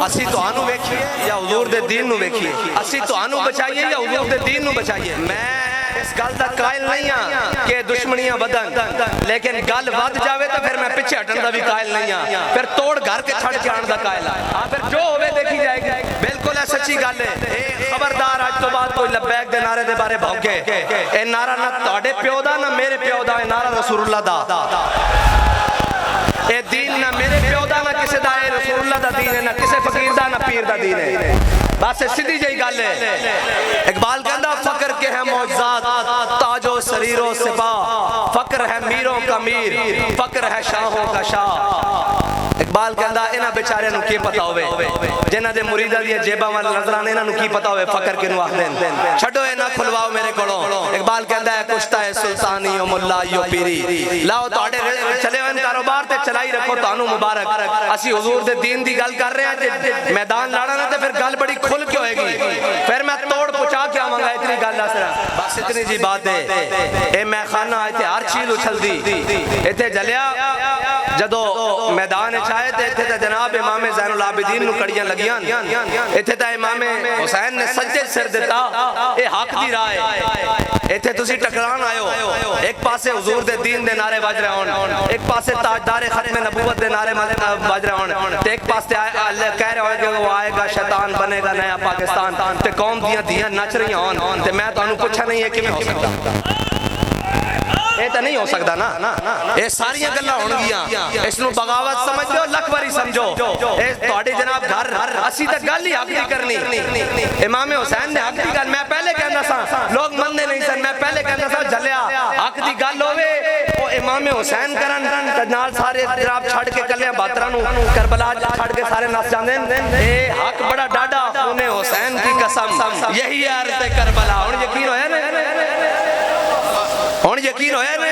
असी तुहानू वेखिए या हुजूर दे दीन नू वेखिए, असी तुहानू बचाइए या हुजूर दे दीन नू बचाइए। मैं इस गल दा कायल नहीं हां कि दुश्मनियां वधन, लेकिन गल वध जावे तो फिर मैं पिछे हटन दा भी कायल नहीं हां, फिर तोड़ घर के छड़ के आने दा कायल हां। फिर जो होवे देखी जाएगी। बिल्कुल है, सच्ची गल है। खबरदार आज तो बाद कोई लब्बैक दे नारे दे बारे भौंके। ए नारा ना तुहाडे प्यो दा ना मेरे प्यो दा, ए नारा रसूलुल्लाह दा। ए दीन ना मेरे प्यो दा ना किसे दा, ए रसूलुल्लाह दा दीन है, ना किसे फकीर दा ना पीर दा दीन है। बस सीधी जी गल है। इकबाल कहता फकर के है मौजज़ात ताजो सरीरो सिपा, फकर है मीरों का मीर, फकर है शाहों का शाह। इकबाल कहता इन्हां बेचारे नूं की पता होवे, जिन्हां दे मुरीदां दी जेबां वाल नजर आने, इन्हां नूं की पता होवे फकर किनूं आखदे ने। छड्डो ए ना खुलवाओ मेरे कोलों। इकबाल कहता है कुश्ता है सुल्तानी ओ मुल्ला यो पीरी, लाओ तुहाडे चले होए कारोबार ते चलाई रखो, तुहानूं मुबारक। असी हुजूर दे दीन दी गल कर रहे हैं, ते मैदान लाना ना ते फिर गल बड़ी खुल के होएगी, फिर मैं तोड़ पहुंचा के आवांगा। इतनी गल बस इतनी जी बात है। ए मैं खाना इत्थे हर चीज उछलदी, इत्थे जलिया जदो मैदान चाहे ते इत्थे ते जनाब इमाम ज़ैनुल आबिदीन नूं कड़ियां लगियां, इत्थे ते इमाम हुसैन ने सज्जे सिर दिता। ए हक दी राह है। इत्थे तुसी टकरान आयो, एक पासे हुजूर दे दीन दे नारे बज रहे होण, एक पासे ताजदार खत्म नबूवत दे नारे बज रहे होण, ते एक पासे कह रहे हो कि वो आएगा शैतान बनेगा नया पाकिस्तान, ते कौम दियां दियां नच रही होन, ते मैं तुहानूं पुछा नहीं है किवें हो सकदा? ये तो नहीं हो सकता ना। ये सारियां गल्लां होणगियां, इसनूं बगावत समझ लो, लख बारी समझो। ए तुहाडे जनाब घर असी तो गल ही हक दी करनी। इमाम हुसैन ने हक दी गल मैं पहले कहंदा सा, लोग मनदे नहीं सन। मैं पहले कहंदा सा जलिया हक दी गल होवे ओ इमाम हुसैन करन, ते नाल सारे जनाब छड़ के कलियां बातरां नूं करबला छड़ के सारे नस जांदे ने। ए हक बड़ा डाडा, खूने हुसैन की कसम यही है अर्ज़ करबला। हुण यकीन होया ना, हुण यकीन होया ना,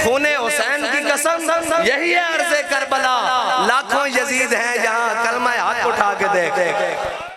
खूने हुसैन की कसम यही है अर्ज़ करबला।